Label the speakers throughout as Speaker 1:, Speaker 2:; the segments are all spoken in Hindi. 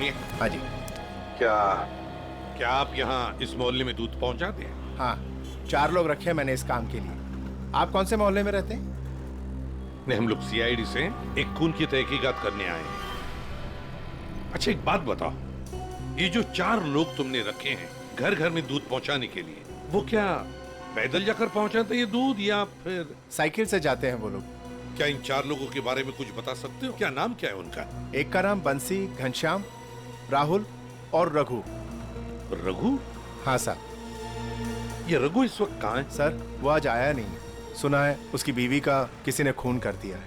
Speaker 1: सुनिए।
Speaker 2: हाँ जी।
Speaker 1: क्या आप यहाँ इस मोहल्ले में दूध पहुंचाते हैं?
Speaker 2: हाँ, 4 लोग रखे हैं मैंने इस काम के लिए। आप कौन से मोहल्ले में रहते हैं?
Speaker 1: नहीं, हम लोग सीआईडी से एक खून की तहकीकात करने आए हैं। अच्छा एक बात बताओ, ये जो 4 लोग तुमने रखे हैं घर घर में दूध पहुंचाने के लिए, वो क्या पैदल जाकर पहुंचाते हैं ये दूध या फिर
Speaker 2: साइकिल से जाते हैं वो लोग।
Speaker 1: क्या इन 4 लोगों के बारे में कुछ बता सकते हो? क्या नाम क्या है उनका?
Speaker 2: एक का नाम बंसी, घनश्याम, राहुल और रघु।
Speaker 1: रघु?
Speaker 2: हाँ साहब।
Speaker 1: ये रघु इस वक्त कहाँ है?
Speaker 2: सर वो आज आया नहीं, सुना है उसकी बीवी का किसी ने खून कर दिया है।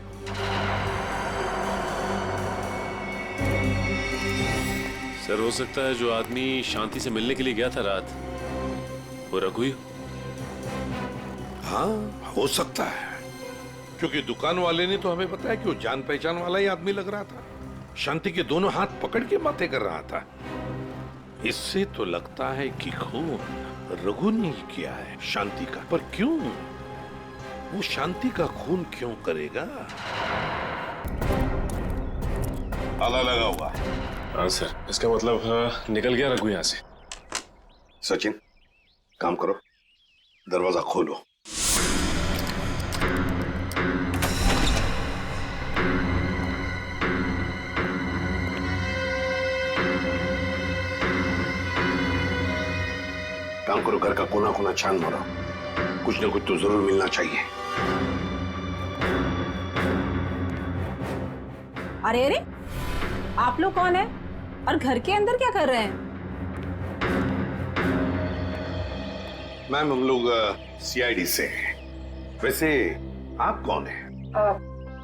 Speaker 3: सर हो सकता है जो आदमी शांति से मिलने के लिए गया था रात, वो रघु ही हो।
Speaker 1: हाँ हो सकता है, क्योंकि दुकान वाले ने तो हमें बताया कि वो जान पहचान वाला ही आदमी लग रहा था। शांति के दोनों हाथ पकड़ के बातें कर रहा था। इससे तो लगता है कि खून रघु ने ही किया है शांति का। पर क्यों? वो शांति का खून क्यों करेगा? ताला लगा हुआ है।
Speaker 3: हाँ सर, इसका मतलब निकल गया रघु यहाँ से।
Speaker 1: सचिन काम करो, दरवाजा खोलो। काम करो, घर का कोना कोना छान मारो, कुछ ना कुछ तो जरूर मिलना चाहिए।
Speaker 4: अरे अरे, आप लोग कौन है और घर के अंदर क्या कर रहे हैं?
Speaker 1: मैम हम लोग सीआईडी से हैं। वैसे आप कौन हैं?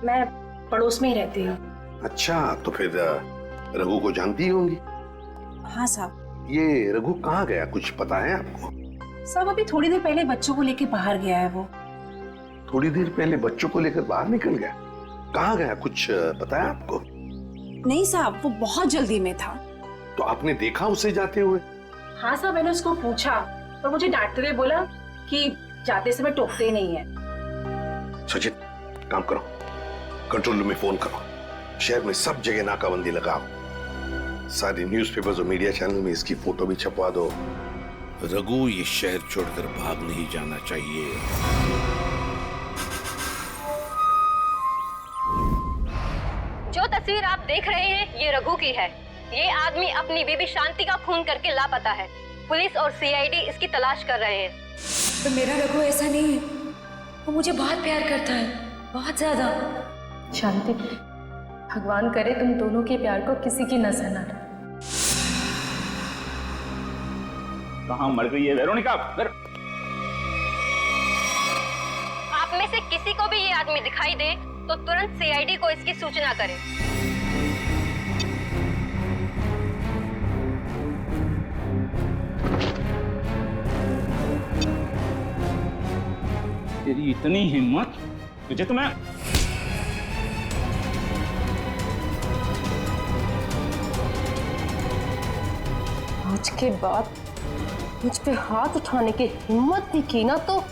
Speaker 5: मैं पड़ोस में ही रहती हूँ।
Speaker 1: अच्छा, तो फिर रघु को जानती होंगी।
Speaker 4: हाँ साहब।
Speaker 1: ये रघु कहाँ गया, कुछ पता है आपको?
Speaker 4: साहब अभी थोड़ी देर पहले बच्चों को लेके बाहर गया है वो।
Speaker 1: थोड़ी देर पहले बच्चों को लेकर बाहर निकल गया? कहाँ गया, कुछ पता है आपको?
Speaker 4: नहीं साहब, वो बहुत जल्दी में था।
Speaker 1: तो आपने देखा उसे जाते हुए?
Speaker 5: हाँ साहब, मैंने उसको पूछा पर मुझे डांटते हुए बोला कि जाते समय टोकते ही नहीं है।
Speaker 1: सचिन काम करो, कंट्रोल रूम में फोन करो, शहर में सब जगह नाकाबंदी लगाओ, सारे न्यूज़पेपर्स और मीडिया चैनल में इसकी फोटो भी छपवा दो। रघु ये शहर छोड़कर भाग नहीं जाना चाहिए।
Speaker 6: जो तस्वीर आप देख रहे हैं ये रघु की है। ये आदमी अपनी बीबी शांति का खून करके लापता है। पुलिस और सीआईडी इसकी तलाश कर रहे हैं।
Speaker 7: तो मेरा रघु ऐसा नहीं है, वो मुझे बहुत प्यार करता है, बहुत ज्यादा।
Speaker 5: शांति, भगवान करे तुम दोनों के प्यार को किसी की नजर न लगे।
Speaker 8: कहाँ मर गई है वेरोनिका?
Speaker 6: आप में से किसी को भी ये आदमी दिखाई दे तो तुरंत सीआईडी को इसकी सूचना करें।
Speaker 8: तेरी इतनी हिम्मत, तुझे तो मैं
Speaker 5: आज के बाद मुझ पे हाथ उठाने की हिम्मत भी की ना तो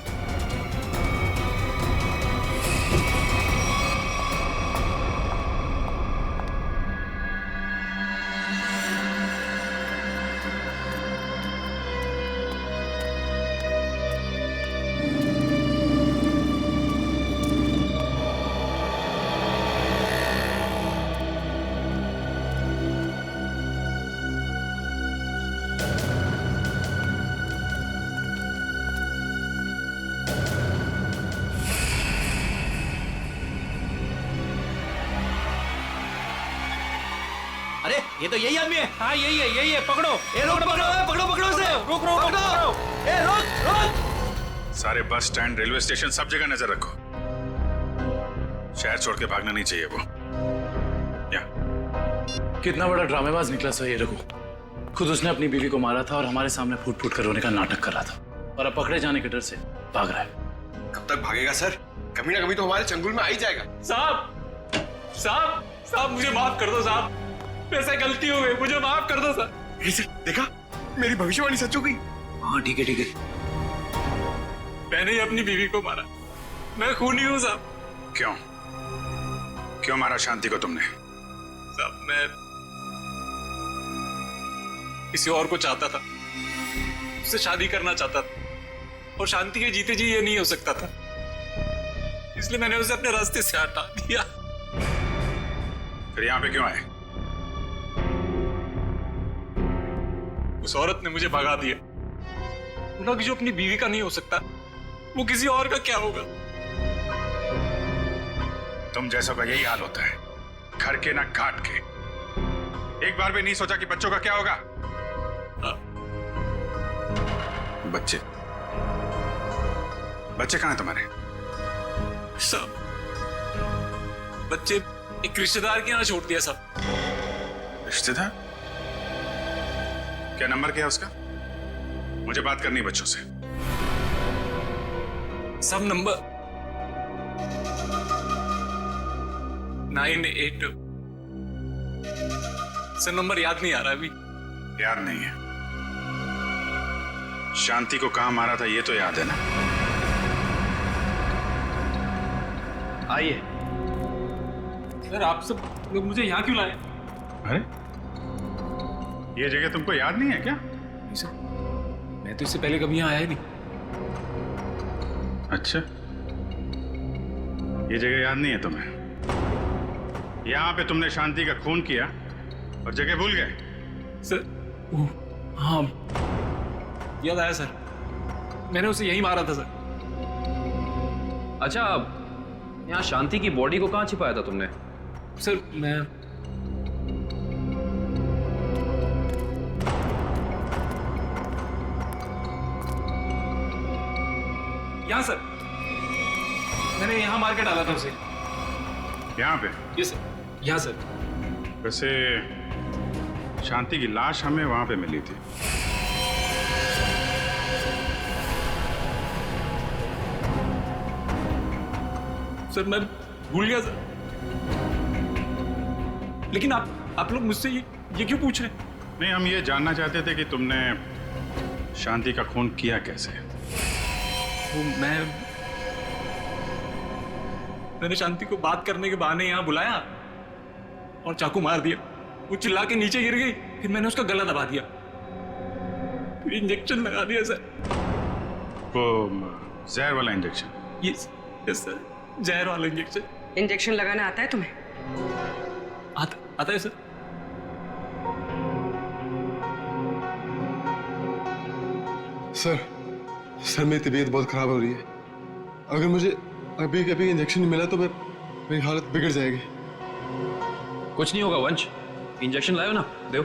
Speaker 9: अरे ये तो यही आदमी है।
Speaker 8: हाँ यही है, पकड़ो।
Speaker 9: ए रोक, पकड़ो इसे।
Speaker 8: रुक।
Speaker 9: ए रोक।
Speaker 10: सारे बस स्टैंड, रेलवे स्टेशन, सब जगह नजर रखो। शहर छोड़ के भागना नहीं चाहिए वो।
Speaker 3: कितना बड़ा ड्रामेबाज निकला सर ये रघु। खुद उसने अपनी बीवी को मारा था और हमारे सामने फूट फूट कर रोने का नाटक कर रहा था, और अब पकड़े जाने के डर से भाग रहा है।
Speaker 9: कब तक भागेगा सर? कभी ना कभी तो हमारे चंगुल में आ ही जाएगा।
Speaker 8: साहब मुझे माफ कर दो साहब, मेरे से गलती हो गई, मुझे माफ कर दो सर।
Speaker 9: देखा, मेरी भविष्यवाणी सच हो गई।
Speaker 3: हाँ ठीक है।
Speaker 8: मैंने ही अपनी बीवी को मारा, मैं खूनी हूँ साहब।
Speaker 10: क्यों मारा शांति को तुमने?
Speaker 8: साहब किसी और को चाहता था, उससे शादी करना चाहता था, और शांति के जीते जी ये नहीं हो सकता था, इसलिए मैंने उसे अपने रास्ते से हटा दिया।
Speaker 10: फिर यहाँ पे क्यों आए?
Speaker 8: उस औरत ने मुझे भगा दिया। बोला कि जो अपनी बीवी का नहीं हो सकता, वो किसी और का क्या होगा।
Speaker 10: तुम जैसों का यही हाल होता है, घर के ना घाट के। एक बार भी नहीं सोचा कि बच्चों का क्या होगा? बच्चे बच्चे कहाँ हैं तुम्हारे?
Speaker 8: सब बच्चे एक रिश्तेदार के यहाँ छोड़ दिया। सब
Speaker 10: रिश्तेदार? क्या नंबर क्या है उसका? मुझे बात करनी है बच्चों से।
Speaker 8: सब नंबर 982। सर नंबर याद नहीं आ रहा अभी।
Speaker 10: याद नहीं है? शांति को कहाँ मारा था ये तो याद है ना?
Speaker 3: आइए।
Speaker 8: सर आप सब लोग मुझे यहाँ क्यों लाए?
Speaker 10: अरे ये जगह तुमको याद नहीं है क्या?
Speaker 8: नहीं सर, मैं तो इससे पहले कभी यहाँ आया ही नहीं।
Speaker 10: अच्छा, ये जगह याद नहीं है तुम्हें? यहाँ पे तुमने शांति का खून किया और जगह भूल गए?
Speaker 8: सर हाँ याद आया सर, मैंने उसे यही मारा था सर।
Speaker 11: अच्छा, यहाँ शांति की बॉडी को कहाँ छिपाया था तुमने?
Speaker 8: सर मैं यहाँ सर, मैंने यहाँ मार के डाला था उसे।
Speaker 10: यहाँ पे?
Speaker 8: ये सर, यहाँ सर।
Speaker 10: वैसे शांति की लाश हमें वहां पे मिली थी।
Speaker 8: सर मैं भूल गया सर, लेकिन आप लोग मुझसे ये क्यों पूछ रहे हैं?
Speaker 10: नहीं, हम ये जानना चाहते थे कि तुमने शांति का खून किया कैसे।
Speaker 8: वो मैंने शांति को बात करने के बहाने यहाँ बुलाया और चाकू मार दिया। वो चिल्ला के नीचे गिर गई, फिर मैंने उसका गला दबा दिया, फिर इंजेक्शन लगा दिया सर।
Speaker 10: वो जहर वाला इंजेक्शन?
Speaker 8: यस सर, जहर वाला इंजेक्शन।
Speaker 12: इंजेक्शन लगाना आता है तुम्हें?
Speaker 8: आता है सर।
Speaker 9: सर मेरी तबीयत बहुत खराब हो रही है। अगर मुझे अभी कभी इंजेक्शन नहीं मिला तो मेरी हालत बिगड़ जाएगी।
Speaker 11: कुछ नहीं होगा वंश, इंजेक्शन लाओ ना, दो।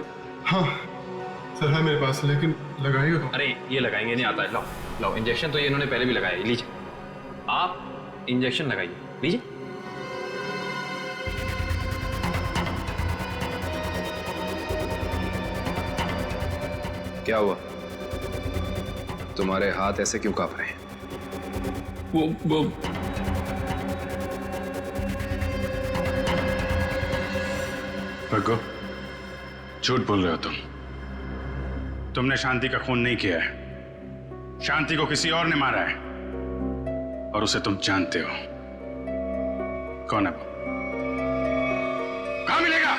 Speaker 9: हाँ सर है मेरे पास, लेकिन लगाएगा कौन?
Speaker 11: अरे ये लगाएंगे नहीं आता है, लाओ लाओ। इंजेक्शन तो ये इन्होंने पहले भी लगाया, लीजिए आप इंजेक्शन लगाइए, लीजिए। क्या हुआ, तुम्हारे हाथ ऐसे क्यों कांप रहे हैं?
Speaker 8: वो
Speaker 10: भगो, झूठ बोल रहे हो तुमने शांति का खून नहीं किया है। शांति को किसी और ने मारा है और उसे तुम जानते हो। कौन है वो? कहां मिलेगा?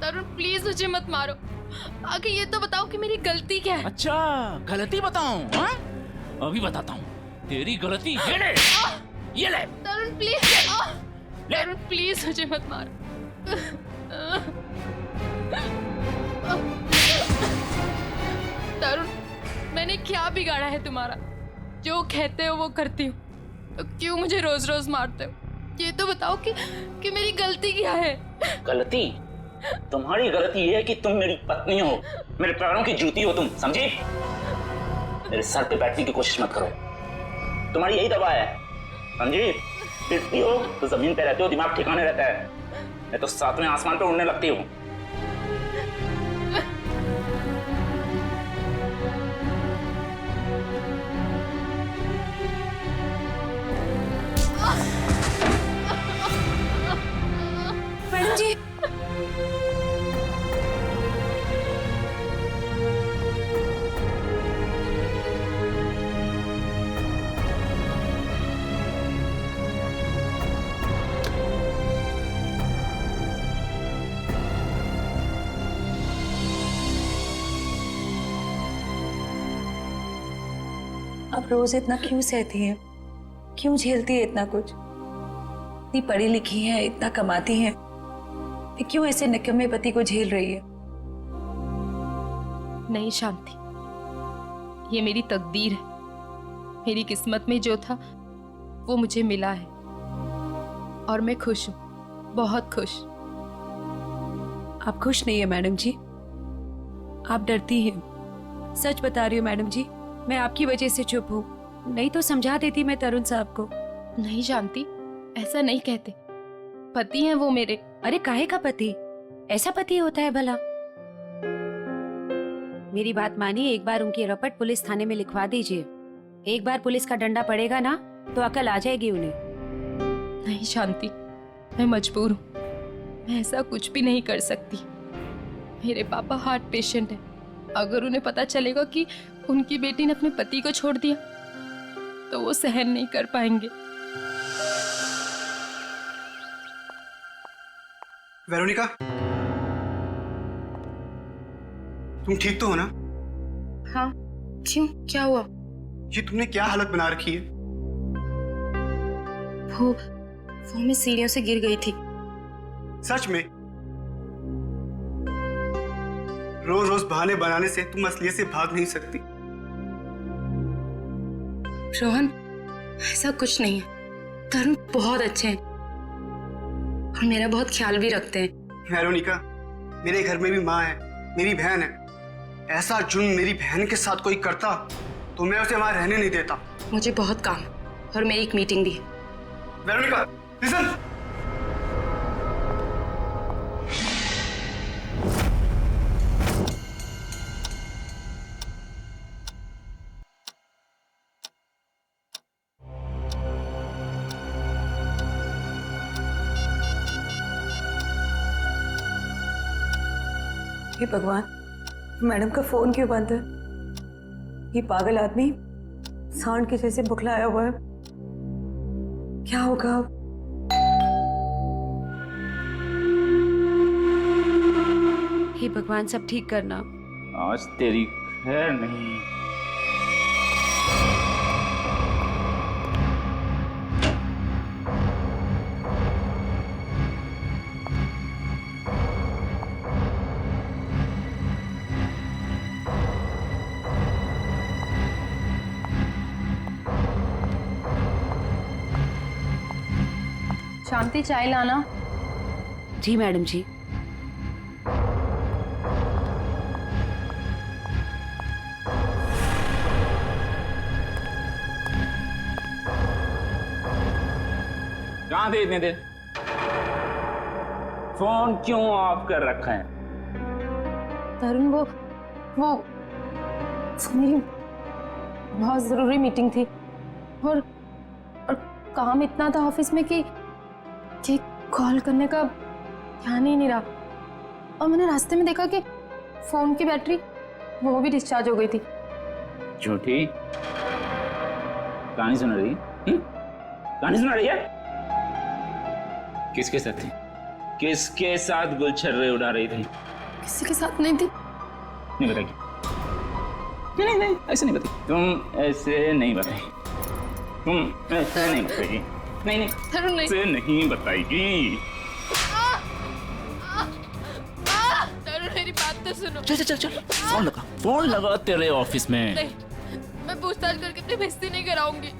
Speaker 5: तरुण प्लीज मुझे मत मारो, आगे ये तो बताओ कि मेरी गलती क्या है।
Speaker 13: अच्छा गलती बताऊं? हाँ? अभी बताता हूँ तेरी गलती। ये ले, ये ले।
Speaker 5: तरुण प्लीज, तरुण प्लीज मुझे मत मारो। तरुण मैंने क्या बिगाड़ा है तुम्हारा? जो कहते हो वो करती हूँ, तो क्यों मुझे रोज रोज मारते हो? ये तो बताओ कि मेरी गलती क्या है?
Speaker 13: गलती? तुम्हारी गलती ये है कि तुम मेरी पत्नी हो, मेरे पैरों की जूती हो तुम, समझी? मेरे सर पे बैठने की कोशिश मत करो, तुम्हारी यही दवा है, समझी? पिटती हो तो जमीन पे रहते हो, दिमाग ठिकाने रहता है, मैं तो सातवें आसमान पे उड़ने लगती हूँ।
Speaker 7: मैडम जी, आप रोज इतना क्यों सहती हैं? क्यों झेलती है इतना कुछ? इतनी पढ़ी लिखी हैं, इतना कमाती हैं, फिर क्यों ऐसे निकम्मे पति को झेल रही है?
Speaker 5: नहीं शांति, ये मेरी तकदीर है। मेरी किस्मत में जो था वो मुझे मिला है और मैं खुश हूँ, बहुत खुश।
Speaker 7: आप खुश नहीं है मैडम जी, आप डरती हैं। सच बता रही हूँ मैडम जी, मैं आपकी वजह से चुप हूँ, नहीं तो समझा देती मैं तरुण साहब को।
Speaker 5: नहीं शांति, ऐसा नहीं कहते, पति हैं वो मेरे।
Speaker 7: अरे काहे का पति? ऐसा पति होता है भला? मेरी बात मानिए, एक बार उनकी रपट पुलिस थाने में लिखवा दीजिए। एक बार पुलिस का डंडा पड़ेगा ना तो अकल आ जाएगी उन्हें।
Speaker 5: नहीं शांति, मैं मजबूर हूँ, मैं ऐसा कुछ भी नहीं कर सकती। मेरे पापा हार्ट पेशेंट है, अगर उन्हें पता चलेगा कि उनकी बेटी ने अपने पति को छोड़ दिया तो वो सहन नहीं कर पाएंगे।
Speaker 14: वेरोनिका, तुम ठीक तो हो ना?
Speaker 15: हाँ, क्यों, क्या हुआ?
Speaker 14: ये तुमने क्या हालत बना रखी है?
Speaker 15: वो मैं सीढ़ियों से गिर गई थी।
Speaker 14: सच में? रोज रोज बहाने बनाने से तुम असलियत से भाग नहीं सकती।
Speaker 15: रोहन, ऐसा कुछ नहीं है। तरुण बहुत अच्छे हैं और मेरा बहुत ख्याल भी रखते हैं।
Speaker 14: वेरोनिका, मेरे घर में भी माँ है, मेरी बहन है। ऐसा जुर्म मेरी बहन के साथ कोई करता तो मैं उसे वहां रहने नहीं देता।
Speaker 15: मुझे बहुत काम है और मेरी एक मीटिंग भी है।
Speaker 14: Veronica, listen.
Speaker 7: हे भगवान, मैडम का फोन क्यों बंद है? ये पागल आदमी सांड के जैसे बुखलाया हुआ है, क्या होगा अब? हे भगवान, सब ठीक करना।
Speaker 13: आज तेरी खैर नहीं।
Speaker 5: शांति, चाय लाना।
Speaker 7: जी मैडम जी।
Speaker 13: कहाँ थे इतने देर? फोन क्यों ऑफ कर रखा है?
Speaker 5: तरुण, वो मेरी बहुत जरूरी मीटिंग थी और काम इतना था ऑफिस में कि कॉल करने का ध्यान ही नहीं रहा। और मैंने रास्ते में देखा कि फोन की बैटरी वो भी डिस्चार्ज हो गई थी।
Speaker 13: झूठी कहानी सुना रही? कहानी सुना रही है? किसके साथ थी? किसके साथ गुलछर्रे उड़ा रही थी?
Speaker 5: किसी के साथ नहीं थी।
Speaker 13: नहीं बताएगी? नहीं, ऐसे नहीं बताई। तुम ऐसे नहीं बताएगी। तुम ऐसे नहीं बताएगी। नहीं,
Speaker 5: तरुण नहीं।
Speaker 13: ऐसे नहीं बताएगी।
Speaker 5: तरुण, मेरी बात तो सुनो।
Speaker 13: चल फोन लगा तेरे ऑफिस में।
Speaker 5: नहीं, मैं पूछताछ करके अपनी बेइज्जती नहीं कराऊंगी।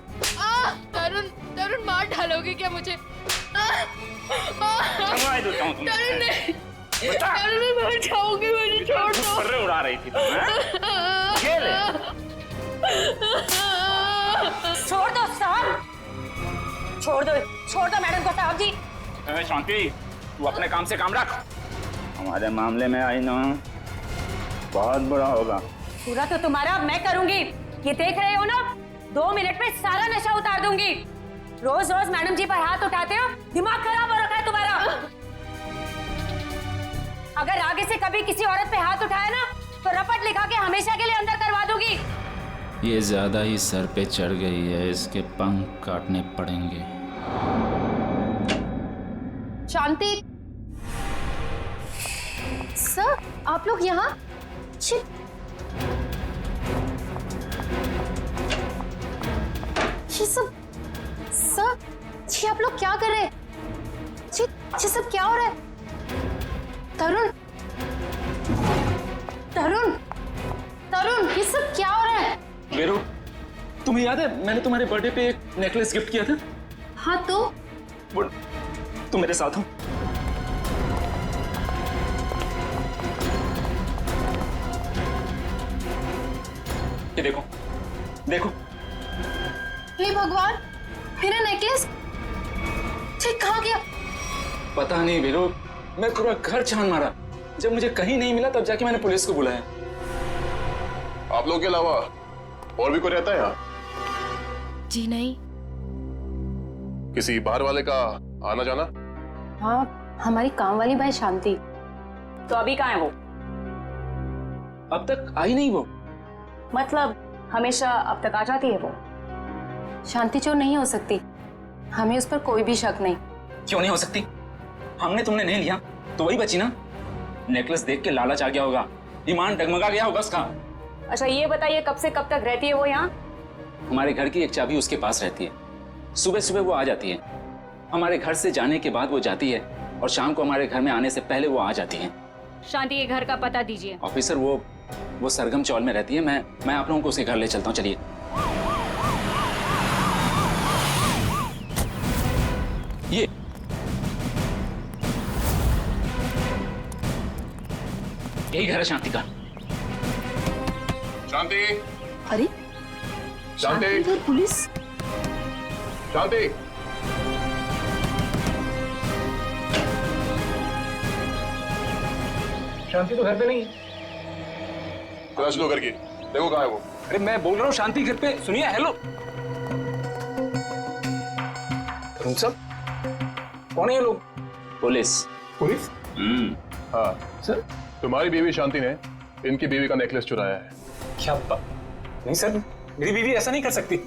Speaker 5: तरुण, मार डालोगे क्या मुझे? तरुण नहीं, तरुण मैं मर जाऊंगी, मुझे छोड़ दो।
Speaker 13: गुलछर्रे उड़ा रही थी तुम, ये ले।
Speaker 7: छोड़ दो साहब, छोड़ दो मैडम को साहब जी।
Speaker 13: शांति, तू अपने काम से काम रख। हमारे मामले में आई ना, बहुत बुरा होगा।
Speaker 7: पूरा तो तुम्हारा मैं करूंगी, ये देख रहे हो ना? 2 मिनट में सारा नशा उतार दूंगी। रोज रोज मैडम जी पर हाथ उठाते हो, दिमाग खराब हो रखा है तुम्हारा। अगर आगे से कभी किसी औरत पे हाथ उठाया ना तो रपट लिखा के हमेशा के लिए अंदर करवा दूंगी।
Speaker 13: ये ज्यादा ही सर पे चढ़ गई है, इसके पंख काटने पड़ेंगे।
Speaker 5: शांति सर, आप लोग यहाँ? ये सब सर, जी आप लोग क्या कर रहे हैं? जी ये सब क्या हो रहा है? तरुण, तरुण, तरुण, ये सब क्या हो रहा है?
Speaker 3: वीरू, तुम्हें याद है मैंने तुम्हारे बर्थडे पे एक नेकलेस गिफ्ट किया था?
Speaker 5: हाँ तो
Speaker 3: वो तुम मेरे साथ हो। ये देखो, देखो।
Speaker 5: हे भगवान, मेरा नेकलेस ठीक कहाँ गया?
Speaker 3: पता नहीं वीरू, मैं पूरा घर छान मारा। जब मुझे कहीं नहीं मिला तब जाके मैंने पुलिस को बुलाया।
Speaker 9: आप लोग के अलावा और भी कोई रहता है यहाँ?
Speaker 5: जी नहीं।
Speaker 9: किसी बाहर वाले का आना जाना?
Speaker 5: हाँ, हमारी काम वाली भाई शांति।
Speaker 4: तो अभी कहाँ है वो?
Speaker 3: अब तक आई नहीं वो।
Speaker 4: मतलब हमेशा अब तक आ जाती है वो?
Speaker 5: शांति चोर नहीं हो सकती, हमें उस पर कोई भी शक नहीं।
Speaker 13: क्यों नहीं हो सकती? हमने तुमने नहीं लिया तो वही बची ना। नेकलेस देख के लालच आ गया होगा, ईमान डगमगा गया होगा उसका।
Speaker 4: अच्छा ये बताइए कब से कब तक रहती है वो यहाँ?
Speaker 13: हमारे घर की एक चाबी उसके पास रहती है। सुबह सुबह वो आ जाती है, हमारे घर से जाने के बाद वो जाती है, और शाम को हमारे घर में आने से पहले वो आ जाती है।
Speaker 4: शांति के घर का पता दीजिए।
Speaker 13: ऑफिसर वो सरगम चौल में रहती है। मैं आप लोगों को उसके घर ले चलता हूँ, चलिए। यही घर है शांति का।
Speaker 9: शांति,
Speaker 5: अरे
Speaker 9: शांति,
Speaker 5: घर पुलिस।
Speaker 9: शांति,
Speaker 8: शांति तो घर पे नहीं है।
Speaker 9: तलाश लो घर की, देखो कहाँ है वो।
Speaker 8: अरे मैं बोल रहा हूँ शांति घर पे। सुनिए, हेलो। तुम सब कौन है ये लोग?
Speaker 13: पुलिस।
Speaker 9: पुलिस? हाँ
Speaker 8: सर,
Speaker 9: तुम्हारी बीवी शांति ने इनकी बीवी का नेकलेस चुराया है।
Speaker 8: क्या बात? नहीं सर, मेरी बीवी ऐसा नहीं कर सकती।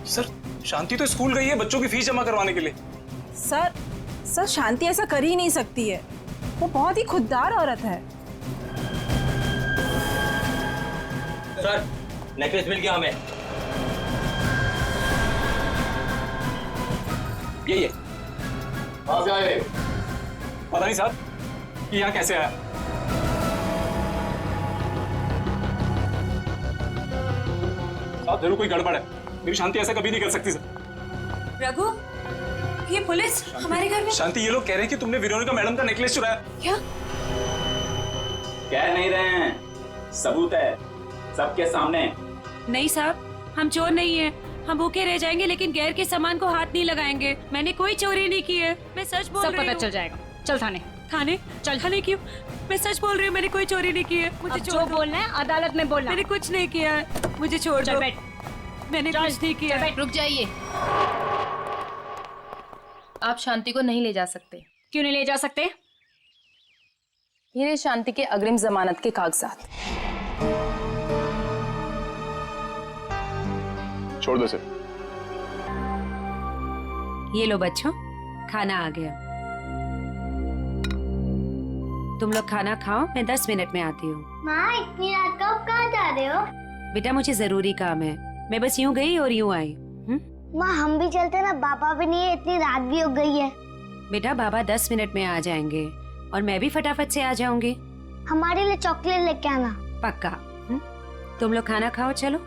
Speaker 8: सर, शांति तो स्कूल गई है बच्चों की फीस जमा करवाने के लिए।
Speaker 4: सर शांति ऐसा कर ही नहीं सकती है, वो बहुत ही खुददार औरत है।
Speaker 13: सर, नेकलेस मिल गया हमें। ये
Speaker 9: कहाँ से आए?
Speaker 8: पता नहीं साहब कि यहाँ कैसे आया। साहब जरूर कोई गड़बड़ है, मेरी शांति ऐसा कभी नहीं कर सकती सर।
Speaker 7: रघु, ये पुलिस हमारे घर में।
Speaker 8: शांति, ये लोग कह रहे हैं कि तुमने वेरोनिका मैडम का नेकलेस चुराया।
Speaker 7: क्या?
Speaker 13: कह नहीं रहे हैं, सबूत है सबके सामने।
Speaker 16: नहीं साहब, हम चोर नहीं है। हम भूखे रह जाएंगे लेकिन गैर के सामान को हाथ नहीं लगाएंगे। मैंने कोई चोरी नहीं की है, मैं सच बोल रही हूँ।
Speaker 4: सब पता चल जाएगा, चल थाने।
Speaker 16: थाने? चल थाने क्यों? मैं सच बोल रही हूँ, मैंने कोई चोरी नहीं की है। मुझे
Speaker 4: जो बोलना है अदालत में बोलना।
Speaker 16: मैंने कुछ नहीं किया है, मुझे छोड़ दो। मैंने कुछ नहीं किया।
Speaker 5: रुक जाइए, आप शांति को नहीं ले जा सकते।
Speaker 4: क्यों नहीं ले जा सकते?
Speaker 5: ये रहे शांति के अग्रिम जमानत के कागजात।
Speaker 9: छोड़ दो इसे।
Speaker 16: ये लो बच्चों, खाना आ गया। तुम लोग खाना खाओ, मैं 10 मिनट में आती हूँ।
Speaker 17: माँ, इतनी रात को आप कहाँ जा रहे हो?
Speaker 16: बेटा मुझे जरूरी काम है, मैं बस यूं गई और यूं आई।
Speaker 17: माँ हम भी चलते ना, पापा भी नहीं है, इतनी रात भी हो गई है।
Speaker 16: बेटा बाबा 10 मिनट में आ जाएंगे और मैं भी फटाफट से आ जाऊंगी।
Speaker 17: हमारे लिए चॉकलेट लेके आना।
Speaker 16: पक्का। तुम लोग खाना खाओ, चलो।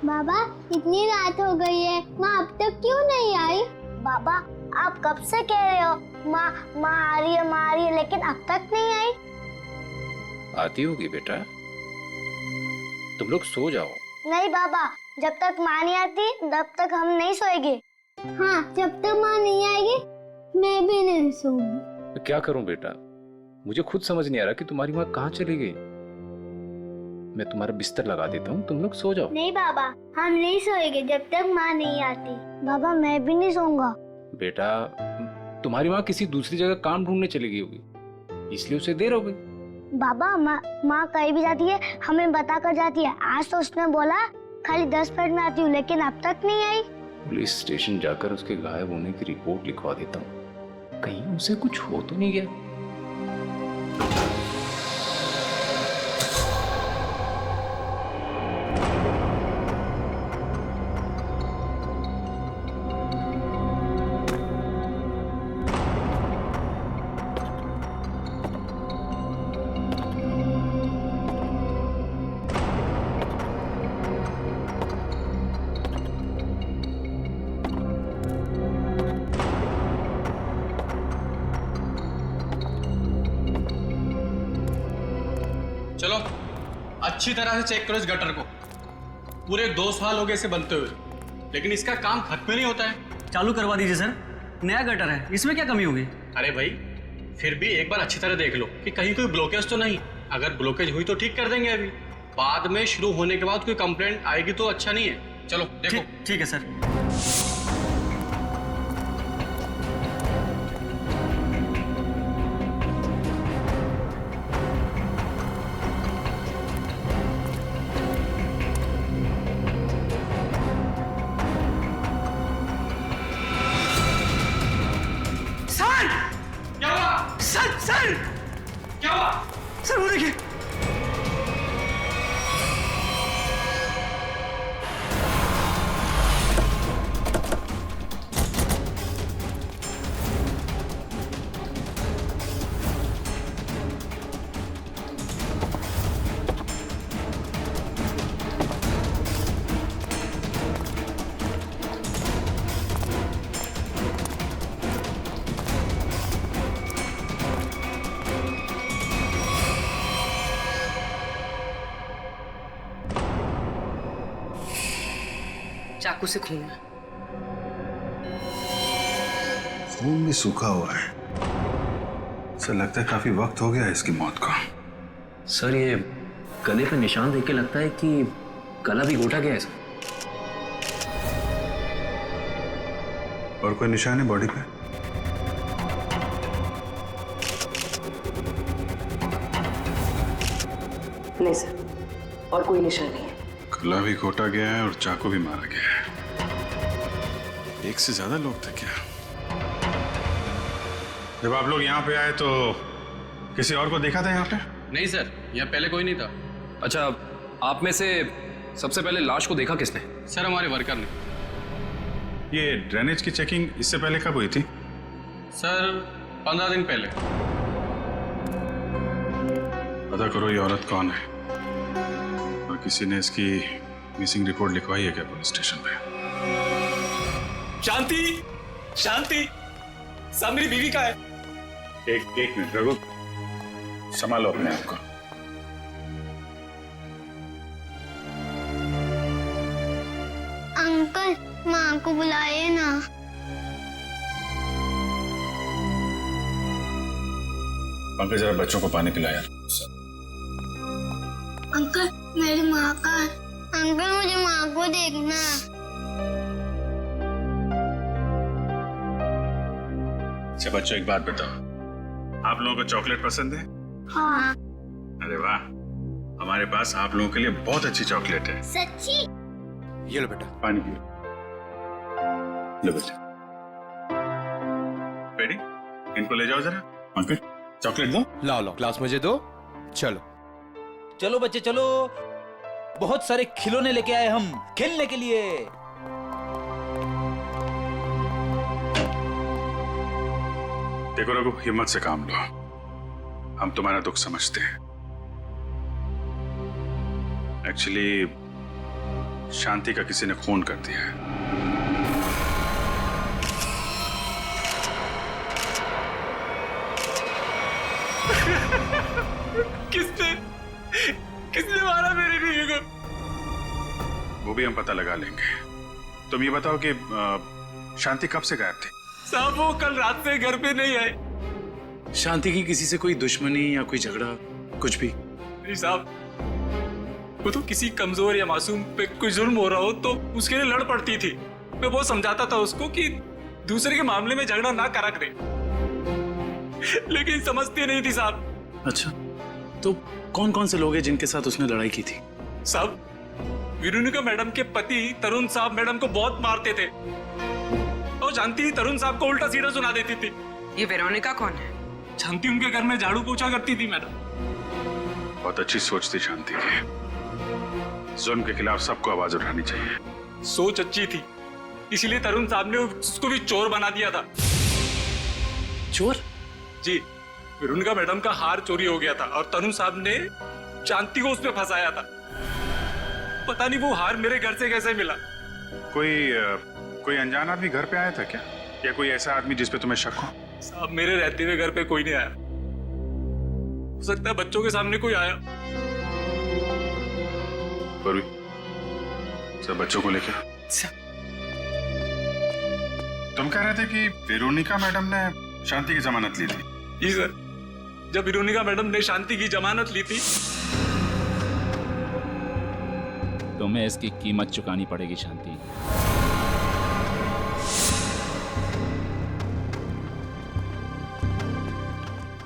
Speaker 17: बाबा इतनी रात हो गई है, माँ अब तक क्यों नहीं आई? बाबा आप कब से कह रहे हो माँ माँ आ रही है, माँ आ रही है, लेकिन अब तक नहीं आई।
Speaker 11: आती होगी बेटा, तुम लोग सो जाओ।
Speaker 17: नहीं बाबा, जब तक माँ नहीं आती तब तक हम नहीं सोएंगे। हाँ, जब तक माँ नहीं आएगी मैं भी नहीं सोऊंगी।
Speaker 11: तो क्या करूं बेटा, मुझे खुद समझ नहीं आ रहा कि तुम्हारी माँ कहाँ चली गई। मैं तुम्हारा बिस्तर लगा देता हूँ, तुम लोग सो जाओ।
Speaker 17: नहीं बाबा, हम नहीं सोएंगे जब तक माँ नहीं आती। बाबा मैं भी नहीं सोऊंगा।
Speaker 11: बेटा, तुम्हारी माँ किसी दूसरी जगह काम ढूंढने चली गई होगी, इसलिए उसे देर हो गई।
Speaker 17: बाबा माँ कहीं भी जाती है हमें बता कर जाती है। आज तो उसने बोला खाली 10 मिनट में आती हूँ, लेकिन अब तक नहीं आई।
Speaker 11: पुलिस स्टेशन जाकर उसके गायब होने की रिपोर्ट लिखवा देता हूँ, कहीं उसे कुछ हो तो नहीं गया।
Speaker 8: चलो अच्छी तरह से चेक करो इस गटर को। पूरे 2 साल हो गए इसे बनते हुए, लेकिन इसका काम खत्म नहीं होता है।
Speaker 14: चालू करवा दीजिए सर, नया गटर है, इसमें क्या कमी होगी?
Speaker 8: अरे भाई, फिर भी एक बार अच्छी तरह देख लो कि कहीं कोई ब्लॉकेज तो नहीं। अगर ब्लॉकेज हुई तो ठीक कर देंगे, अभी बाद में शुरू होने के बाद कोई कंप्लेंट आएगी तो अच्छा नहीं है। चलो देखो।
Speaker 14: ठीक है सर। सर
Speaker 8: क्या हुआ?
Speaker 14: सर वो देखिए।
Speaker 12: चाकू से खून है।
Speaker 10: खून भी सूखा हुआ है। सर लगता है काफी वक्त हो गया है इसकी मौत को।
Speaker 11: सर ये गले पे निशान देख के लगता है कि गला भी घोटा गया है सर।
Speaker 10: और कोई निशान है बॉडी पे?
Speaker 12: नहीं सर, और कोई निशान नहीं है।
Speaker 10: गला भी घोटा गया है और चाकू भी मारा गया है। एक से ज्यादा लोग थे क्या? जब आप लोग यहाँ पे आए तो किसी और को देखा था यहाँ पे?
Speaker 8: नहीं सर, यहाँ पहले कोई नहीं था।
Speaker 11: अच्छा, आप में से सबसे पहले लाश को देखा किसने?
Speaker 8: सर हमारे वर्कर ने।
Speaker 10: ये ड्रेनेज की चेकिंग इससे पहले कब हुई थी?
Speaker 8: सर 15 दिन पहले।
Speaker 10: पता करो ये औरत कौन है, और किसी ने इसकी मिसिंग रिपोर्ट लिखवाई है क्या पुलिस स्टेशन पे?
Speaker 8: शांति, शांति, सब मेरी बीवी का है।
Speaker 10: एक मिनट रघु, संभालो अपने आप को।
Speaker 17: अंकल माँ को बुलाइए ना।
Speaker 10: पंकज जरा बच्चों को पानी पिलाया।
Speaker 17: अंकल मेरी माँ का, अंकल मुझे माँ को देखना।
Speaker 10: अच्छा बच्चों, एक बात बताओ, आप लोगों को चॉकलेट पसंद है?
Speaker 17: हाँ।
Speaker 10: अरे वाह, हमारे पास आप लोगों के लिए बहुत अच्छी चॉकलेट है।
Speaker 17: सच्ची?
Speaker 2: ये लो बेटा,
Speaker 10: पानी पियो। लो बेटा, रेडी? इनको ले जाओ जरा। अंकल चॉकलेट दो।
Speaker 2: लाओ ग्लास मुझे दो। चलो
Speaker 18: चलो बच्चे चलो, बहुत सारे खिलौने लेके आए हम खेलने के लिए।
Speaker 10: देखो रघु, हिम्मत से काम लो, हम तुम्हारा दुख समझते हैं। एक्चुअली शांति का किसी ने खून कर दिया है।
Speaker 8: किसने मारा मेरी बीवी को?
Speaker 10: वो भी हम पता लगा लेंगे। तुम ये बताओ कि शांति कब से गायब थी?
Speaker 8: साहब वो कल रात से घर पे नहीं आए।
Speaker 3: शांति की किसी से कोई दुश्मनी या कोई झगड़ा कुछ भी?
Speaker 8: नहीं साहब, वो तो किसी कमजोर या मासूम पे कोई जुल्म हो रहा हो तो उसके लिए लड़ पड़ती थी। मैं बहुत समझाता था उसको कि दूसरे के मामले में झगड़ा ना करा करे, लेकिन समझती नहीं थी साहब।
Speaker 3: अच्छा, तो कौन कौन से लोग हैं जिनके साथ उसने लड़ाई की थी?
Speaker 8: साहब, वेरोनिका मैडम के पति तरुण साहब मैडम को बहुत मारते थे और शांति तरुण साहब को उल्टा सीधा सुना देती थी।
Speaker 12: ये वेरोनिका कौन है?
Speaker 8: शांति उनके घर में झाड़ू पोछा करती थी मैडम।
Speaker 10: बहुत अच्छी सोच थी शांति की। जुल्म के खिलाफ सबको आवाज उठानी चाहिए।
Speaker 8: सोच अच्छी थी, इसलिए तरुण साहब ने उसको भी चोर बना दिया था।
Speaker 3: चोर?
Speaker 8: जी, वेरोनिका मैडम का हार चोरी हो गया था और तरुण साहब ने शांति को उसमें फंसाया था। पता नहीं वो हार मेरे घर से कैसे मिला।
Speaker 10: कोई अनजान आदमी घर पे आया था क्या, या कोई ऐसा आदमी जिस पे तुम्हें शक हो?
Speaker 8: साहब, मेरे रहते हुए घर पे कोई नहीं आया। हो सकता है बच्चों के सामने कोई आया।
Speaker 10: पूर्वी, सब बच्चों को लेकर। तुम कह रहे थे कि वेरोनिका मैडम ने शांति की जमानत ली थी?
Speaker 8: जी सर, जब वेरोनिका मैडम ने शांति की जमानत ली थी।
Speaker 18: तुम्हें इसकी कीमत चुकानी पड़ेगी शांति।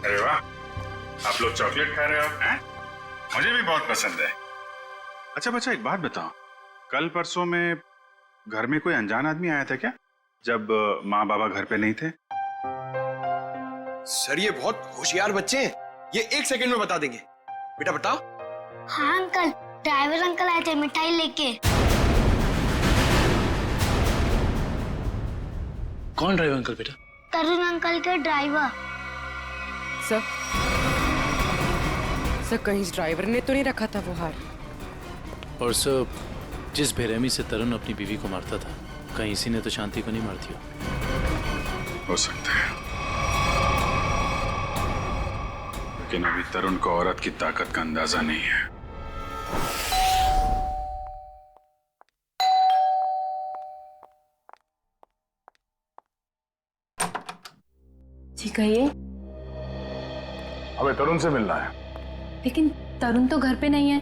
Speaker 10: अरे वाह, आप लोग चॉकलेट खा रहे हो हैं? मुझे भी बहुत पसंद है। अच्छा बच्चा, एक बात बताओ, कल परसों में घर में कोई अनजान आदमी आया था क्या, जब माँ बाबा घर पे नहीं थे?
Speaker 19: सर, ये बहुत होशियार बच्चे हैं, ये 1 सेकंड में बता देंगे। बेटा बताओ।
Speaker 17: हाँ अंकल, ड्राइवर अंकल आए थे मिठाई लेके।
Speaker 3: कौन ड्राइवर अंकल बेटा?
Speaker 17: तरुण अंकल के ड्राइवर।
Speaker 12: सर, कहीं इस ड्राइवर ने तो नहीं रखा था वो हार?
Speaker 3: और सर, जिस बेरहमी से तरुण अपनी बीवी को मारता था, कहीं इसी ने तो शांति को नहीं मारती
Speaker 10: हो सकता है, लेकिन अभी तरुण को औरत की ताकत का अंदाजा नहीं है।
Speaker 5: जी कहिए।
Speaker 2: हमें तरुण से मिलना है।
Speaker 5: लेकिन तरुण तो घर पे नहीं है।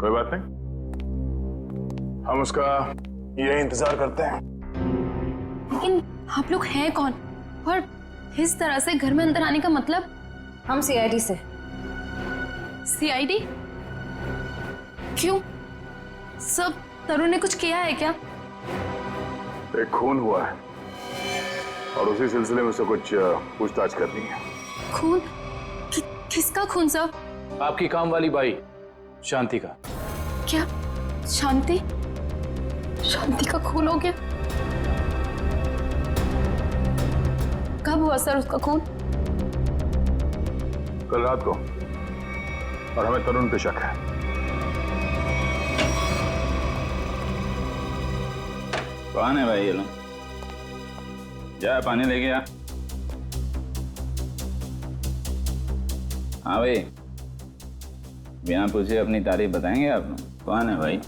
Speaker 2: कोई बात नहीं, हम उसका यही इंतजार करते हैं।
Speaker 5: लेकिन आप लोग हैं कौन और इस तरह से घर में अंदर आने का मतलब?
Speaker 4: हम सीआईडी से।
Speaker 5: सीआईडी? क्यों? सब तरुण ने कुछ किया है क्या?
Speaker 2: एक खून हुआ है और उसी सिलसिले में उससे कुछ पूछताछ करनी है।
Speaker 5: खून? किसका खून सर?
Speaker 3: आपकी काम वाली बाई शांति का।
Speaker 5: क्या शांति? शांति का खून हो गया? कब हुआ सर उसका खून?
Speaker 2: कल रात को, और हमें तरुण पे शक है।
Speaker 18: कौन है भाई ये लोग? जा पानी लेके आ। हाँ भाई, बिना पूछे अपनी तारीफ बताएंगे आप लोग? कौन है भाई?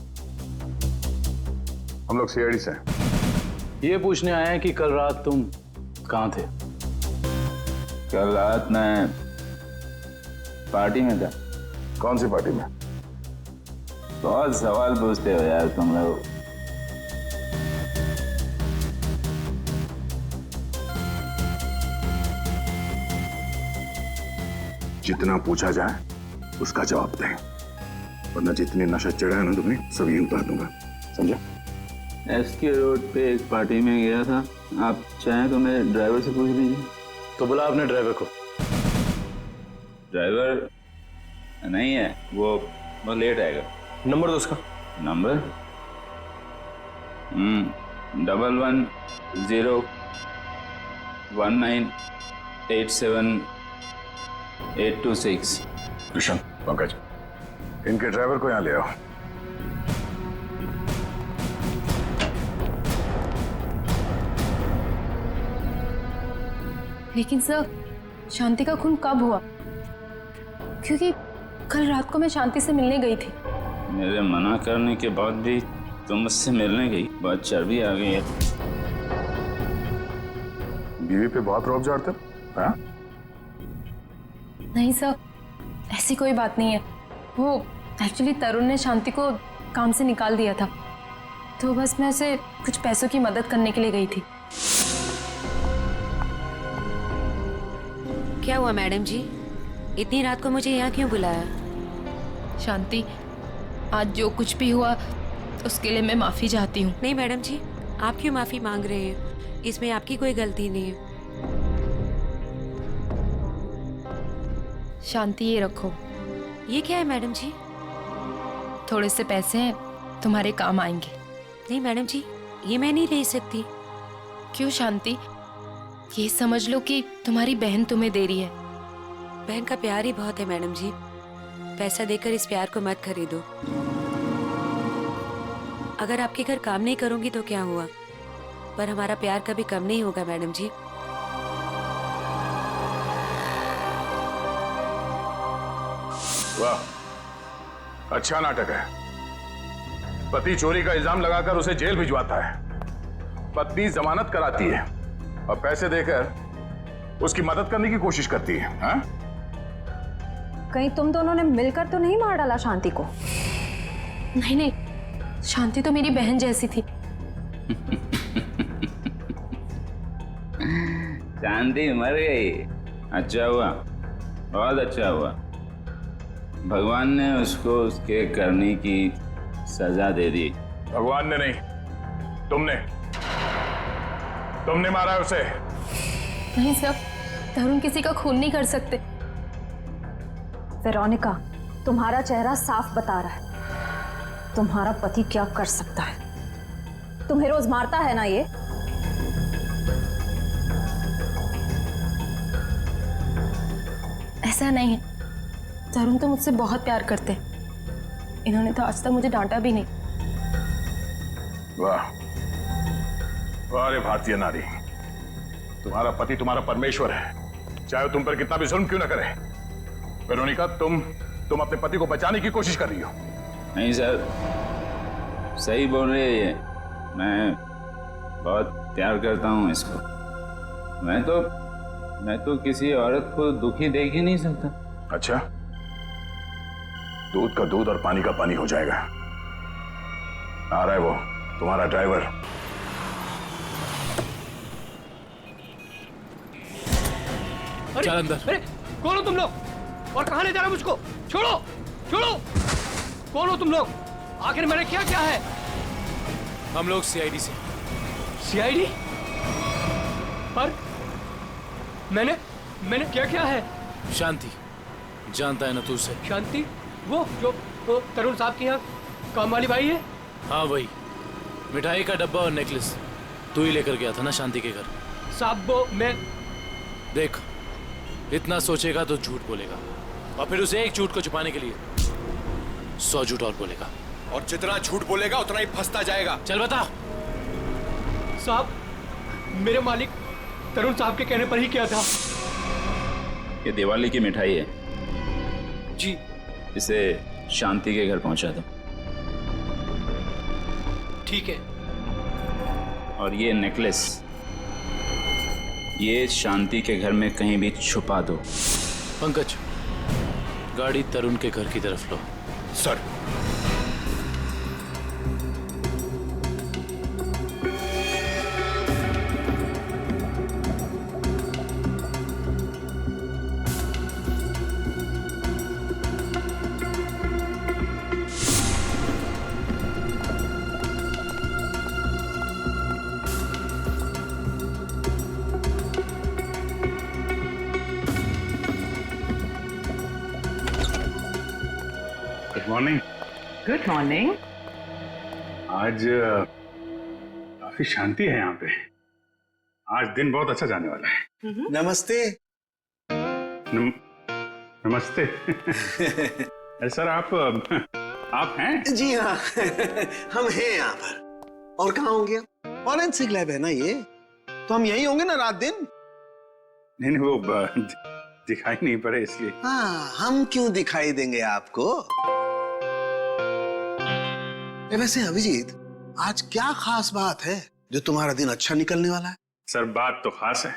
Speaker 2: हम लोग सीआईडी से हैं।
Speaker 3: ये पूछने आए हैं कि कल रात तुम कहाँ थे?
Speaker 18: कल रात मैं पार्टी में था।
Speaker 2: कौन सी पार्टी में?
Speaker 18: बहुत सवाल पूछते हो यार तुम लोग।
Speaker 2: जितना पूछा जाए उसका जवाब दें, वरना जितने नशा चढ़ा है ना तुम्हें, सब यही उतार दूंगा, समझा?
Speaker 18: एसके रोड पे एक पार्टी में गया था। आप चाहें तो मेरे ड्राइवर से पूछ लीजिए।
Speaker 3: तो बोला आपने ड्राइवर को?
Speaker 18: ड्राइवर नहीं है, वो बहुत लेट आएगा।
Speaker 19: नंबर दो उसका।
Speaker 18: नंबर 11101987
Speaker 2: कृष्ण, पंकज, इनके ड्राइवर को यहाँ ले आओ।
Speaker 5: लेकिन सर, शांति का खून कब हुआ? क्योंकि कल रात को मैं शांति से मिलने गई थी।
Speaker 18: मेरे मना करने के बाद भी तुम मुझसे मिलने गई? बहुत चर्बी आ गई है।
Speaker 2: बीवी पे बहुत रौब झाड़ते हो?
Speaker 5: नहीं सर, ऐसी कोई बात नहीं है। वो एक्चुअली तरुण ने शांति को काम से निकाल दिया था, तो बस मैं उसे कुछ पैसों की मदद करने के लिए गई थी।
Speaker 16: क्या हुआ मैडम जी, इतनी रात को मुझे यहाँ क्यों बुलाया?
Speaker 5: शांति, आज जो कुछ भी हुआ उसके लिए मैं माफी चाहती हूँ।
Speaker 16: नहीं मैडम जी, आप क्यों माफी मांग रहे हैं? इसमें आपकी कोई गलती नहीं है।
Speaker 5: शांति, ये रखो।
Speaker 16: ये क्या है मैडम जी?
Speaker 5: थोड़े से पैसे हैं, तुम्हारे काम आएंगे।
Speaker 16: नहीं मैडम जी, ये मैं नहीं ले सकती।
Speaker 5: क्यों शांति? ये समझ लो कि तुम्हारी बहन तुम्हें दे रही है।
Speaker 16: बहन का प्यार ही बहुत है मैडम जी, पैसा देकर इस प्यार को मत खरीदो। अगर आपके घर काम नहीं करूंगी तो क्या हुआ, पर हमारा प्यार कभी कम नहीं होगा मैडम जी।
Speaker 2: वाह, अच्छा नाटक है। पति चोरी का इल्जाम लगाकर उसे जेल भिजवाता है, पत्नी जमानत कराती है और पैसे देकर उसकी मदद करने की कोशिश करती है। हाँ?
Speaker 4: कहीं तुम दोनों ने मिलकर तो नहीं मार डाला शांति को?
Speaker 5: नहीं नहीं, शांति तो मेरी बहन जैसी थी।
Speaker 13: शांति मर गई, अच्छा हुआ, बहुत अच्छा हुआ। भगवान ने उसको उसके करने की सजा दे दी।
Speaker 2: भगवान ने नहीं, तुमने मारा है उसे।
Speaker 5: नहीं सर, तरुण किसी का खून नहीं कर सकते।
Speaker 4: वेरोनिका, तुम्हारा चेहरा साफ बता रहा है तुम्हारा पति क्या कर सकता है। तुम्हें रोज मारता है ना ये?
Speaker 5: ऐसा नहीं है, तरुण तो मुझसे बहुत प्यार करते हैं। इन्होंने तो आज तक मुझे डांटा भी नहीं।
Speaker 2: वाह वाह रे भारतीय नारी, तुम्हारा पति तुम्हारा परमेश्वर है, चाहे वो तुम पर कितना भी जुल्म क्यों ना करे। वेरोनिका, तुम अपने पति को बचाने की कोशिश कर रही हो।
Speaker 13: नहीं सर, सही बोल रही है ये। मैं बहुत प्यार करता हूँ इसको। मैं तो किसी औरत को दुखी देख ही नहीं सकता।
Speaker 2: अच्छा, दूध का दूध और पानी का पानी हो जाएगा। आ रहा है वो तुम्हारा ड्राइवर।
Speaker 3: चल अंदर।
Speaker 20: अरे कौन हो तुम लोग और कहां ले जा रहे हो मुझको? छोड़ो छोड़ो, कौन हो तुम लोग? आखिर मैंने क्या क्या है?
Speaker 3: हम लोग सीआईडी से।
Speaker 20: सीआईडी? पर मैंने क्या क्या है?
Speaker 3: शांति, जानता है ना तू उसे?
Speaker 20: शांति? वो जो वो तरुण साहब के यहाँ काम वाली भाई है?
Speaker 3: हाँ वही, मिठाई का डब्बा और नेकलेस तू ही लेकर गया था ना शांति के घर।
Speaker 20: साहब वो मैं
Speaker 3: देख, इतना सोचेगा तो झूठ बोलेगा, और फिर उसे एक झूठ को छुपाने के लिए 100 झूठ और बोलेगा,
Speaker 19: और जितना झूठ बोलेगा उतना ही फंसता जाएगा।
Speaker 3: चल बता।
Speaker 20: साहब, मेरे मालिक तरुण साहब के कहने पर ही किया था।
Speaker 13: ये दिवाली की मिठाई है
Speaker 20: जी,
Speaker 13: इसे शांति के घर पहुंचा दो।
Speaker 20: ठीक है।
Speaker 13: और ये नेकलेस, ये शांति के घर में कहीं भी छुपा दो।
Speaker 3: पंकज, गाड़ी तरुण के घर की तरफ लो।
Speaker 19: सर।
Speaker 10: मॉर्निंग।
Speaker 21: Good morning.
Speaker 10: आज काफी शांति है यहाँ पे। आज दिन बहुत अच्छा जाने वाला है।
Speaker 19: नमस्ते।
Speaker 10: नमस्ते। अरे सर, आप हैं?
Speaker 19: जी हाँ, हम हैं यहाँ पर। और कहाँ होंगे? फॉरेंसिक लैब है ना ये, तो हम यही होंगे ना रात दिन।
Speaker 10: नहीं, वो दिखाई नहीं पड़े इसलिए।
Speaker 19: हाँ, हम क्यों दिखाई देंगे आपको? वैसे अभिजीत, आज क्या खास बात है जो तुम्हारा दिन अच्छा निकलने वाला है?
Speaker 10: सर, बात तो खास है।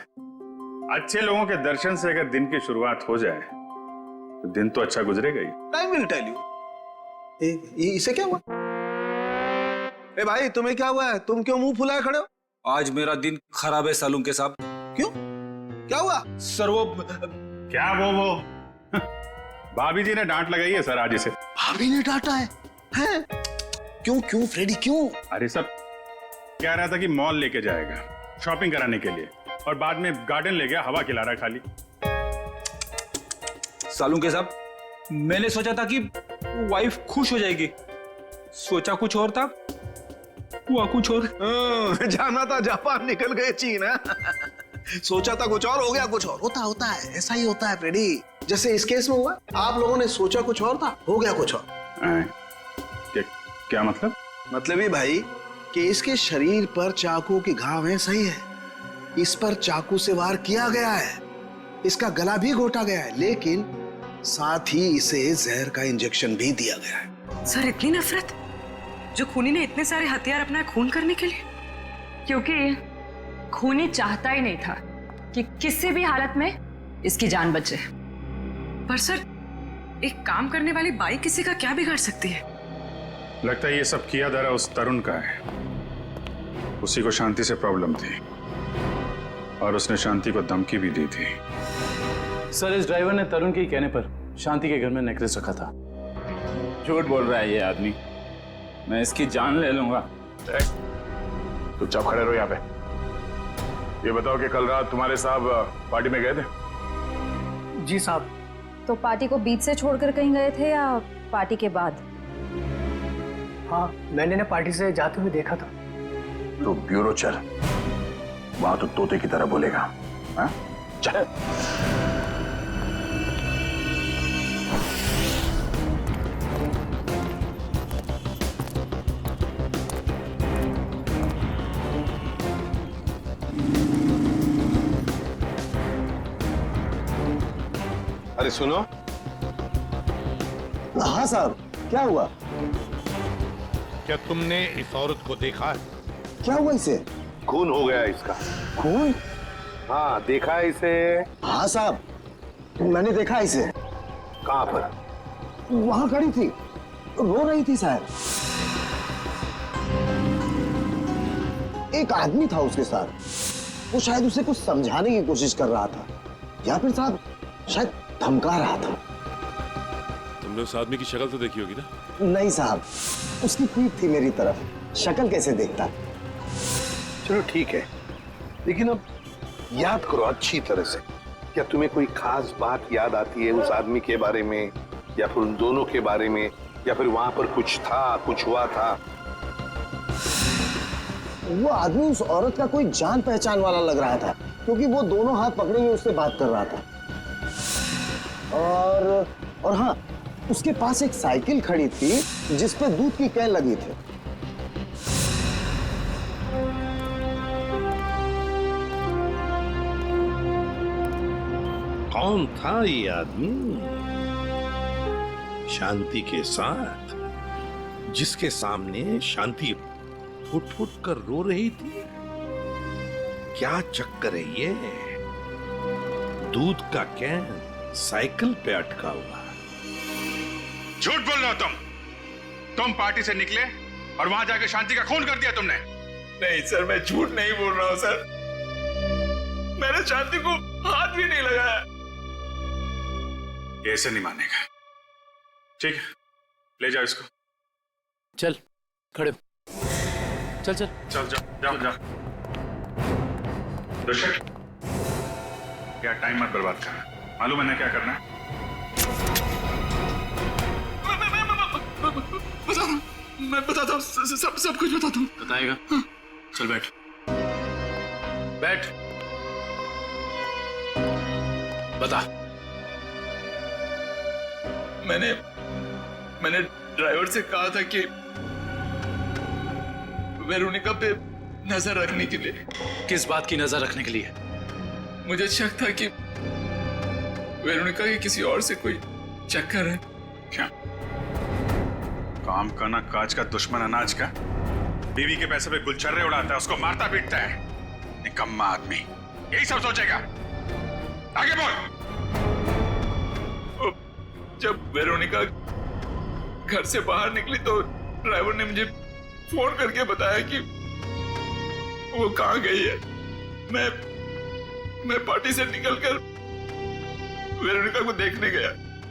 Speaker 10: अच्छे लोगों के दर्शन से अगर दिन की शुरुआत हो जाए दिन तो अच्छा गुजरेगा ही।
Speaker 19: Time will tell you. इसे क्या हुआ? ए भाई तुम्हें क्या हुआ है? तुम क्यों मुंह फुलाए खड़े हो?
Speaker 18: आज मेरा दिन खराब है सालून के साहब।
Speaker 19: क्यों? क्या हुआ?
Speaker 18: सर वो
Speaker 10: क्या वो भाभी जी ने डांट लगाई है सर आज इसे।
Speaker 19: भाभी ने डांटा है? हैं? क्यों फ्रेडी क्यों?
Speaker 10: अरे सब कह रहा था कि मॉल लेके जाएगा शॉपिंग कराने के लिए और बाद में गार्डन ले गया, हवा खिला रहा है खाली।
Speaker 18: सालून के साहब मैंने सोचा था कि वाइफ खुश हो जाएगी, सोचा कुछ और था, हुआ कुछ और।
Speaker 19: जाना था जापान निकल गए चीन है। सोचा था कुछ और हो गया कुछ और। होता है, ऐसा ही होता है फ्रेडी। जैसे इस केस में हुआ, आप लोगों ने सोचा कुछ और था, हो गया कुछ और।
Speaker 10: क्या मतलब?
Speaker 19: मतलब ये भाई कि इसके शरीर पर चाकू के घाव है, सही है, इस पर चाकू से वार किया गया है, इसका गला भी घोटा गया है, लेकिन साथ ही इसे जहर का इंजेक्शन भी दिया गया है।
Speaker 12: सर इतनी नफरत जो खूनी ने इतने सारे हथियार अपना खून करने के लिए?
Speaker 4: क्योंकि खूनी चाहता ही नहीं था कि किसी भी हालत में इसकी जान बचे।
Speaker 12: पर सर एक काम करने वाली बाई किसी का क्या बिगाड़ सकती है?
Speaker 10: लगता है ये सब किया धरा उस तरुण का है। उसी को शांति से प्रॉब्लम थी और उसने शांति को धमकी भी दी थी।
Speaker 3: सर इस ड्राइवर ने तरुण के कहने पर शांति के घर में नेकलेस रखा था।
Speaker 13: झूठ बोल रहा है ये आदमी, मैं इसकी जान ले लूंगा।
Speaker 2: चुपचाप खड़े रहो यहाँ पे। ये बताओ कि कल रात तुम्हारे साहब पार्टी में गए थे?
Speaker 4: जी साहब। तो पार्टी को बीच से छोड़कर कहीं गए थे या पार्टी के बाद?
Speaker 20: हाँ, मैंने ना पार्टी से जाते हुए देखा था।
Speaker 2: तो ब्यूरो चल, वहां तो तोते की तरह बोलेगा। हाँ? चल।
Speaker 1: अरे सुनो।
Speaker 19: हाँ साहब, क्या हुआ?
Speaker 1: क्या तुमने इस औरत को देखा है?
Speaker 19: क्या हुआ इसे?
Speaker 1: खून हो गया इसका।
Speaker 19: खून?
Speaker 1: हाँ, देखा है इसे?
Speaker 19: हाँ साहब, मैंने देखा इसे।
Speaker 1: कहाँ पर?
Speaker 19: वहां खड़ी थी, रो रही थी शायद। एक आदमी था उसके साथ, वो शायद उसे कुछ समझाने की कोशिश कर रहा था या फिर साहब शायद धमका रहा था।
Speaker 21: तुमने उस आदमी की शक्ल तो देखी होगी ना?
Speaker 19: नहीं साहब, उसकी पीठ थी मेरी तरफ, शक्ल कैसे देखता।
Speaker 1: चलो ठीक है, लेकिन अब याद करो अच्छी तरह से। क्या तुम्हें कोई खास बात याद आती है उस आदमी के बारे में या फिर उन दोनों के बारे में, या फिर वहां पर कुछ था, कुछ हुआ था?
Speaker 19: वो आदमी उस औरत का कोई जान पहचान वाला लग रहा था, क्योंकि वो दोनों हाथ पकड़े हुए उससे बात कर रहा था। और हाँ, उसके पास एक साइकिल खड़ी थी जिस पे दूध की कैन लगी थी।
Speaker 1: कौन था ये आदमी शांति के साथ, जिसके सामने शांति फुट फुट कर रो रही थी? क्या चक्कर है ये? दूध का कैन साइकिल पे अटका हुआ।
Speaker 10: झूठ बोल रहे हो तुम पार्टी से निकले और वहां जाके शांति का खून कर दिया तुमने।
Speaker 8: नहीं सर, मैं झूठ नहीं बोल रहा हूं सर, मैंने शांति को हाथ भी नहीं लगाया।
Speaker 10: ये ऐसे नहीं मानेगा। ठीक है, ले जाओ इसको।
Speaker 3: चल खड़े, चल चल
Speaker 10: चल जाओ जाओ। दर्शक, क्या टाइम मत बर्बाद करना, मालूम है ना क्या करना है?
Speaker 8: मैं बताता हूँ, सब कुछ बताता हूँ।
Speaker 3: बताएगा? चल बैठ बैठ, बता।
Speaker 8: मैंने ड्राइवर से कहा था कि वेरोनिका पे नजर रखने के लिए।
Speaker 3: किस बात की नजर रखने के लिए?
Speaker 8: मुझे शक था कि वेरोनिका के किसी और से कोई चक्कर है।
Speaker 10: क्या काम का ना काज का दुश्मन अनाज का, बीवी के पैसे पे गुलछर्रे उड़ाता है, उसको मारता पीटता है। निकम्मा आदमी, यही सब सोचेगा। आगे बोल।
Speaker 8: जब वेरोनिका घर से बाहर निकली तो ड्राइवर ने मुझे फोन करके बताया कि वो कहाँ गई है। मैं पार्टी से निकलकर वेरोनिका को देखने गया।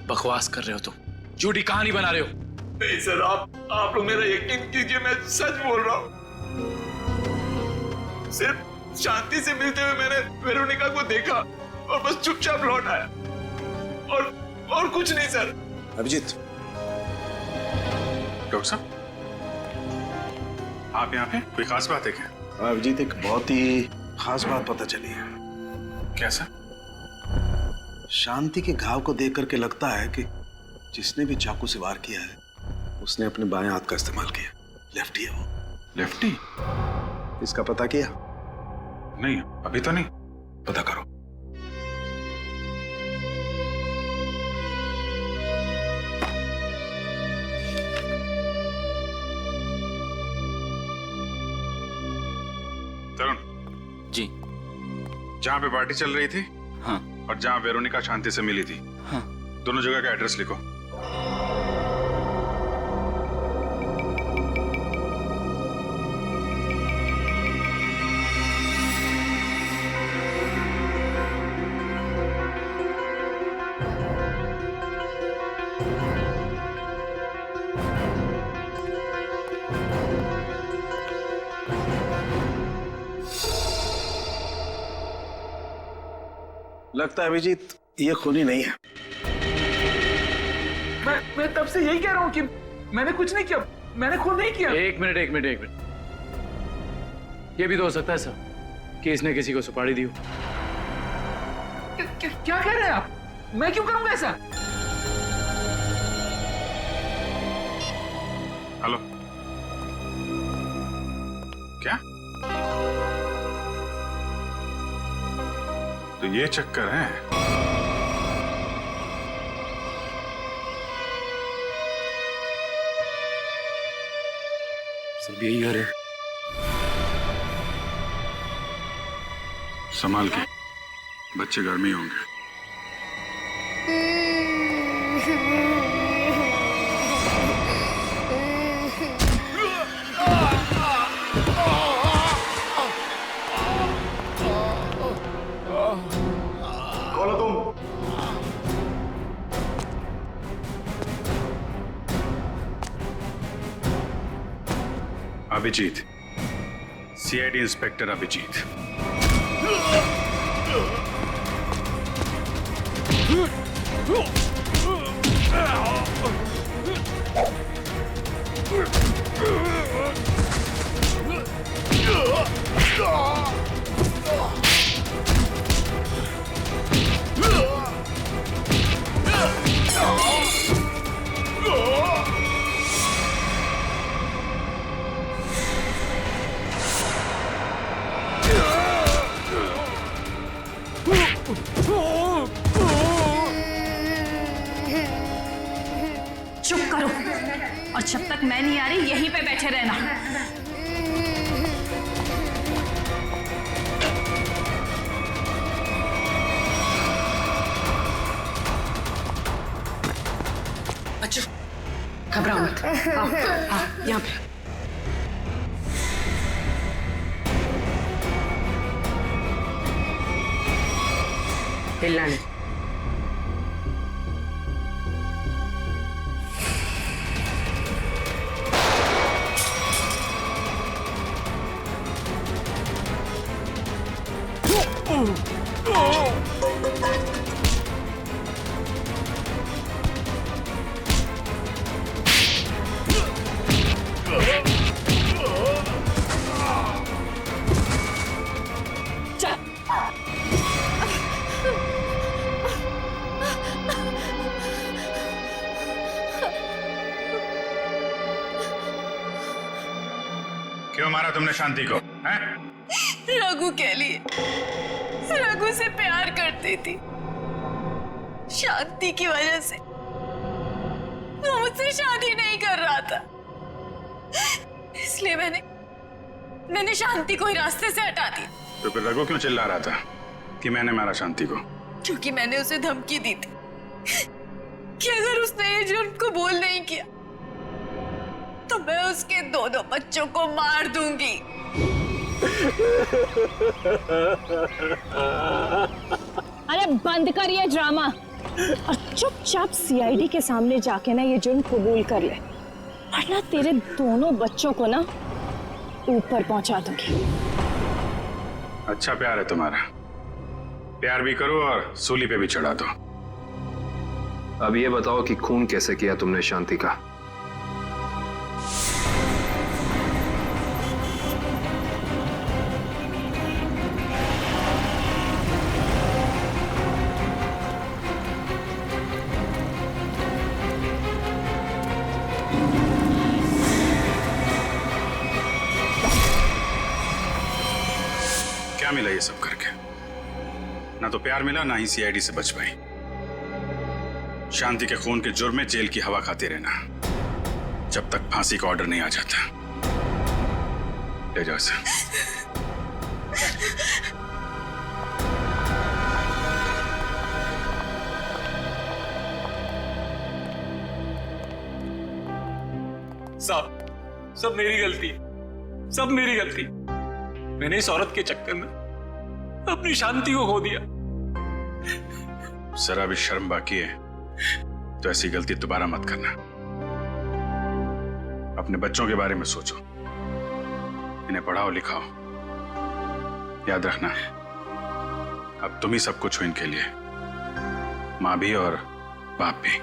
Speaker 3: बकवास कर रहे हो तुम, झूठी कहानी बना रहे हो।
Speaker 8: नहीं सर, आप लोग मेरा यकीन कीजिए, मैं सच बोल रहा हूँ। सिर्फ शांति से मिलते हुए मैंने वेरोनिका को देखा और बस चुपचाप लौट आया, और कुछ नहीं सर।
Speaker 10: अभिजीत, डॉक्टर साहब आप यहाँ पे, कोई खास बात है क्या?
Speaker 19: अभिजीत, एक बहुत ही खास बात पता चली है।
Speaker 10: कैसा?
Speaker 19: शांति के घाव को देख करके लगता है कि जिसने भी चाकू से वार किया है उसने अपने बाएं हाथ का इस्तेमाल किया। लेफ्टी है वो।
Speaker 10: लेफ्टी?
Speaker 19: इसका पता किया?
Speaker 10: नहीं, अभी तो नहीं।
Speaker 19: पता करो।
Speaker 10: तरुण
Speaker 3: जी,
Speaker 10: जहाँ पे पार्टी चल रही थी,
Speaker 3: हाँ,
Speaker 10: और जहाँ वेरोनिका शांति से मिली थी,
Speaker 3: हाँ,
Speaker 10: दोनों जगह का एड्रेस लिखो।
Speaker 19: लगता है अभिजीत ये खूनी नहीं है।
Speaker 8: मैं तब से यही कह रहा हूँ कि मैंने कुछ नहीं किया, मैंने खून नहीं किया।
Speaker 3: एक मिनट। ये भी तो हो सकता है सर कि इसने किसी को सुपारी दी हो।
Speaker 8: क्या कह रहे हैं आप? मैं क्यों करूंगा ऐसा?
Speaker 10: हेलो, क्या? तो ये चक्कर है।
Speaker 3: सब यही घर है।
Speaker 10: संभाल के, बच्चे घर में ही होंगे।
Speaker 2: बोलो तुम।
Speaker 10: Abhijeet, CID inspector Abhijeet.
Speaker 4: चुप करो, और जब तक मैं नहीं आ रही यहीं पे बैठे रहना।
Speaker 12: बच्चों घबराओ मत, आओ यहाँ पे। हिलना नहीं।
Speaker 10: क्यों मारा तुमने शांति को? हैं?
Speaker 7: रघु के लिए, रघु से प्यार करती थी, शांति की वजह से वो मुझसे शादी नहीं कर रहा था, इसलिए मैंने शांति को ही रास्ते से हटा दी।
Speaker 10: तो फिर रघु क्यों चिल्ला रहा था कि मैंने मारा शांति को?
Speaker 7: क्योंकि मैंने उसे धमकी दी थी
Speaker 15: कि अगर उसने ये जुर्म कबूल नहीं किया तो मैं उसके दोनों बच्चों को मार दूंगी।
Speaker 4: अरे बंद कर ये ड्रामा और चुपचाप सीआईडी के सामने जाके ना ये जुर्म कबूल कर ले, वरना तेरे दोनों बच्चों को ना ऊपर पहुंचा दूंगी।
Speaker 10: अच्छा प्यार है तुम्हारा, प्यार भी करो और सूली पे भी चढ़ा दो।
Speaker 11: अब ये बताओ कि खून कैसे किया तुमने शांति का?
Speaker 10: क्या मिला ये सब करके? ना तो प्यार मिला, ना ही सीआईडी से बच पाई। शांति के खून के जुर्म में जेल की हवा खाते रहना जब तक फांसी का ऑर्डर नहीं आ जाता। ले जाओ इसे।
Speaker 8: सब मेरी गलती, सब मेरी गलती। मैंने इस औरत के चक्कर में अपनी शांति को खो दिया।
Speaker 10: जरा भी शर्म बाकी है तो ऐसी गलती दोबारा मत करना। अपने बच्चों के बारे में सोचो, इन्हें पढ़ाओ लिखाओ। याद रखना, अब तुम ही सब कुछ हो इनके लिए, माँ भी और बाप भी।